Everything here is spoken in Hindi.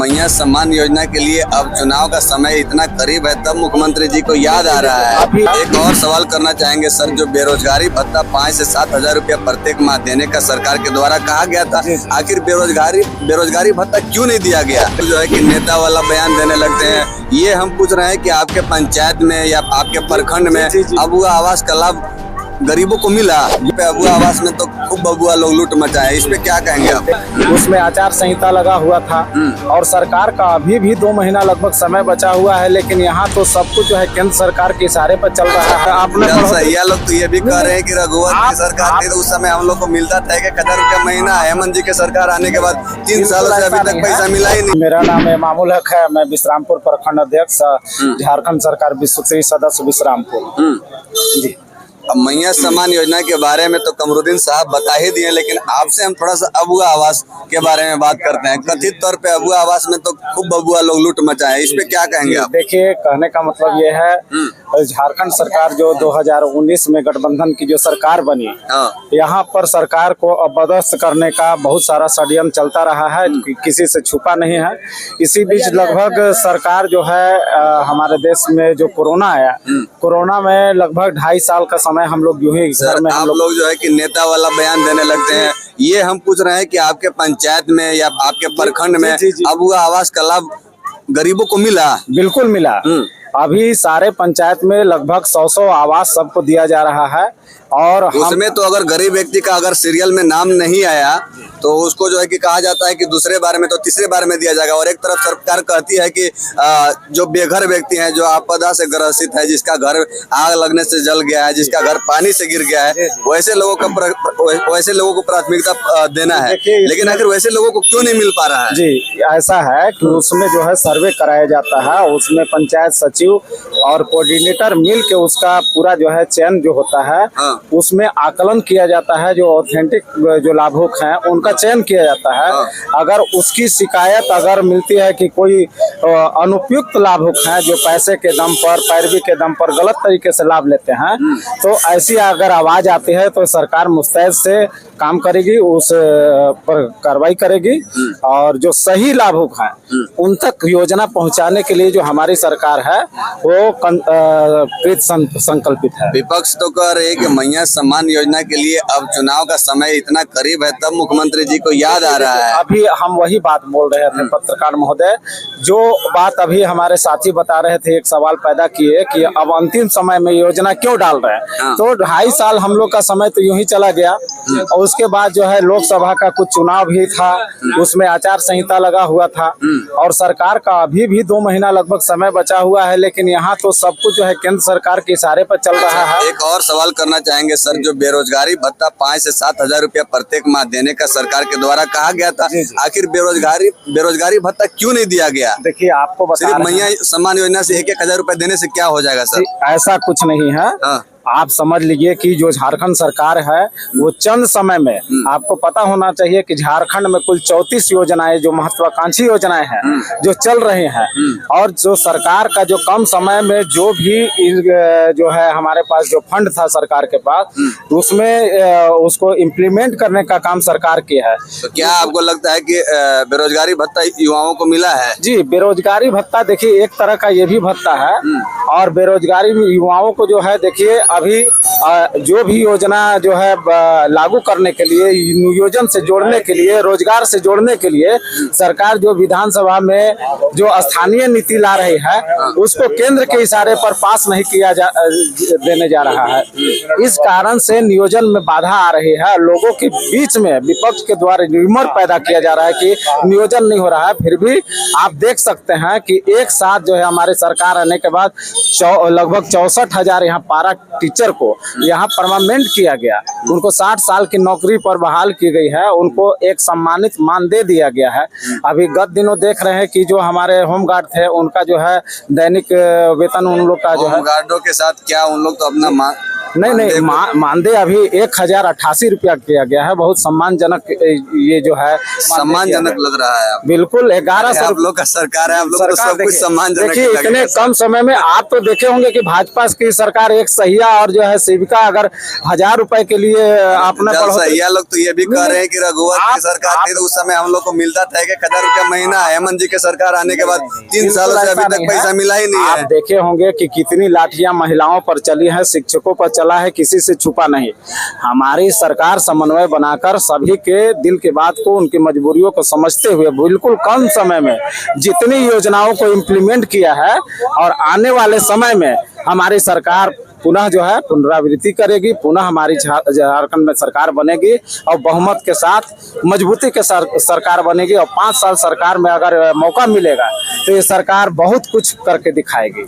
मैया सम्मान योजना के लिए अब चुनाव का समय इतना करीब है, तब मुख्यमंत्री जी को याद आ रहा है। एक और सवाल करना चाहेंगे सर, जो बेरोजगारी भत्ता 5 से 7 हजार रुपया प्रत्येक माह देने का सरकार के द्वारा कहा गया था, आखिर बेरोजगारी भत्ता क्यों नहीं दिया गया? तो जो है कि नेता वाला बयान देने लगते हैं। ये हम पूछ रहे हैं कि आपके पंचायत में या आपके प्रखंड में अबुआ आवास का लाभ गरीबों को मिला? अबुआ आवास में तो खूब बबुआ लोग लूट मचाए, इस पे क्या कहेंगे आप? उसमें आचार संहिता लगा हुआ था और सरकार का अभी भी 2 महीना लगभग समय बचा हुआ है, लेकिन यहाँ तो सब कुछ जो है केंद्र सरकार के इशारे पर चल रहा है। आपने लोग तो ये भी कह रहे हैं कि रघुवर की सरकार थी तो उस समय हम लोग को मिलता था 1,000 रुपया महीना। हेमंत जी के सरकार आने के बाद 3 सालों से अभी तक पैसा मिला ही नहीं। मेरा नाम है मामूल हक है, मैं विश्रामपुर प्रखंड अध्यक्ष, झारखंड सरकार विश्व सदस्य विश्रामपुर जी। अब मैया सम्मान योजना के बारे में तो कमरुद्दीन साहब बता ही दिए, लेकिन आपसे हम थोड़ा सा अबुआ आवास के बारे में बात करते हैं। कथित तौर पे अबुआ आवास में तो खूब बबुआ लोग लूट मचाए, इस पे क्या कहेंगे आप? देखिए, कहने का मतलब ये है, झारखंड सरकार जो 2019 में गठबंधन की जो सरकार बनी, यहाँ पर सरकार को अपदस्थ करने का बहुत सारा षड्यंत्र चलता रहा है, किसी से छुपा नहीं है। इसी बीच लगभग सरकार जो है हमारे देश में जो कोरोना आया, कोरोना में लगभग 2.5 साल का समय हम लोग यूं ही घर में हम लोग जो है कि नेता वाला बयान देने लगते हैं। ये हम पूछ रहे हैं कि आपके पंचायत में या आपके प्रखंड में अबुआ आवास का लाभ गरीबों को मिला? बिल्कुल मिला। अभी सारे पंचायत में लगभग 100 आवास सबको दिया जा रहा है। और उसमें तो अगर गरीब व्यक्ति का अगर सीरियल में नाम नहीं आया तो उसको जो है कि कहा जाता है कि दूसरे बार में तो तीसरे बार में दिया जाएगा। और एक तरफ सरकार कहती है कि जो बेघर व्यक्ति हैं, जो आपदा से ग्रसित है, जिसका घर आग लगने से जल गया है, जिसका घर पानी से गिर गया है, वैसे लोगों को प्राथमिकता देना है। लेकिन आखिर वैसे लोगों को क्यों नहीं मिल पा रहा है? जी, ऐसा है कि उसमें जो है सर्वे कराया जाता है, उसमें पंचायत सचिव और कोऑर्डिनेटर मिल के उसका पूरा जो है चयन जो होता है, उसमें आकलन किया जाता है। जो ऑथेंटिक जो लाभुक हैं उनका चयन किया जाता है। अगर उसकी शिकायत अगर मिलती है कि कोई अनुपयुक्त लाभुक हैं जो पैसे के दम पर, पैरवी के दम पर गलत तरीके से लाभ लेते हैं, तो ऐसी अगर आवाज आती है तो सरकार मुस्तैद से काम करेगी, उस पर कार्रवाई करेगी। और जो सही लाभुक हैं उन तक योजना पहुंचाने के लिए जो हमारी सरकार है वो कृत संकल्पित है। विपक्ष तो कह रहे हैं कि मैया सम्मान योजना के लिए अब चुनाव का समय इतना करीब है, तब मुख्यमंत्री जी को याद आ रहा है। अभी हम वही बात बोल रहे थे पत्रकार महोदय, जो बात अभी हमारे साथी बता रहे थे, एक सवाल पैदा किए कि अब अंतिम समय में योजना क्यों डाल रहे हैं। तो 2.5 साल हम लोग का समय तो यूं ही चला गया और उसके बाद जो है लोकसभा का कुछ चुनाव भी था, उसमें आचार संहिता लगा हुआ था और सरकार का अभी भी 2 महीना लगभग समय बचा हुआ है, लेकिन यहाँ तो सब कुछ जो है केंद्र सरकार के इशारे पर चल रहा है। एक और सवाल करना चाहेंगे सर, जो बेरोजगारी भत्ता 5 से 7 हजार रुपया प्रत्येक माह देने का सरकार के द्वारा कहा गया था, आखिर बेरोजगारी भत्ता क्यों नहीं दिया गया? देखिए, आपको बता, मैया सम्मान योजना से 1-1 हजार रुपया देने से क्या हो जाएगा सर? ऐसा कुछ नहीं है। आप समझ लीजिए कि जो झारखंड सरकार है वो चंद समय में, आपको पता होना चाहिए कि झारखंड में कुल 34 योजनाएं जो महत्वाकांक्षी योजनाएं हैं जो चल रही हैं, और जो सरकार का जो कम समय में जो भी जो है हमारे पास जो फंड था सरकार के पास, उसमें उसको इम्प्लीमेंट करने का काम सरकार की है। तो क्या आपको लगता है कि बेरोजगारी भत्ता युवाओं को मिला है? जी, बेरोजगारी भत्ता देखिए एक तरह का ये भी भत्ता है, और बेरोजगारी युवाओं को जो है देखिए अभी जो भी योजना जो है लागू करने के लिए, नियोजन से जोड़ने के लिए, रोजगार से जोड़ने के लिए सरकार जो विधानसभा में जो स्थानीय नीति ला रही है उसको केंद्र के इशारे पर पास नहीं किया देने जा रहा है। इस कारण से नियोजन में बाधा आ रही है। लोगों के बीच में विपक्ष के द्वारा र्यूमर पैदा किया जा रहा है कि नियोजन नहीं हो रहा है। फिर भी आप देख सकते हैं कि एक साथ जो है हमारे सरकार आने के बाद लगभग 64,000 यहाँ पारा टीचर को यहाँ परमानेंट किया गया। उनको 60 साल की नौकरी पर बहाल की गई है, उनको एक सम्मानित मान दे दिया गया है। अभी गत दिनों देख रहे हैं कि जो हमारे होमगार्ड थे उनका जो है दैनिक वेतन उन लोग का जो है, होमगार्डों के साथ क्या उन लोग तो अपना नहीं मानदेय अभी 1088 रुपया किया गया है। बहुत सम्मानजनक ये जो है सम्मानजनक लग रहा है। बिल्कुल 1100 आप लोग का सरकार है, आप लोग को सब कुछ सम्मानजनक देखिए लगेगा। इतने कम समय में आप तो देखे होंगे कि भाजपा की सरकार एक सहिया और जो है सेविका अगर 1000 रुपए के लिए आपने सहिया लोग तो ये भी कह रहे हैं कि रघुवर की सरकार थी तो उस समय हम लोग को मिलता था 1000 रुपया महीना। हेमंत जी के सरकार आने के बाद 3 सालों से अभी तक पैसा मिला ही नहीं है। आप देखे होंगे कि कितनी लाठियां महिलाओं पर चली है, शिक्षकों पर चला है, किसी से छुपा नहीं। हमारी सरकार समन्वय बनाकर सभी के दिल की बात को, उनकी मजबूरियों को समझते हुए बिल्कुल कम समय में जितनी योजनाओं को इम्प्लीमेंट किया है और आने वाले समय में हमारी सरकार पुनः जो है पुनरावृत्ति करेगी, पुनः हमारी झारखंड में सरकार बनेगी और बहुमत के साथ मजबूती के साथ सरकार बनेगी। और 5 साल सरकार में अगर मौका मिलेगा तो ये सरकार बहुत कुछ करके दिखाएगी।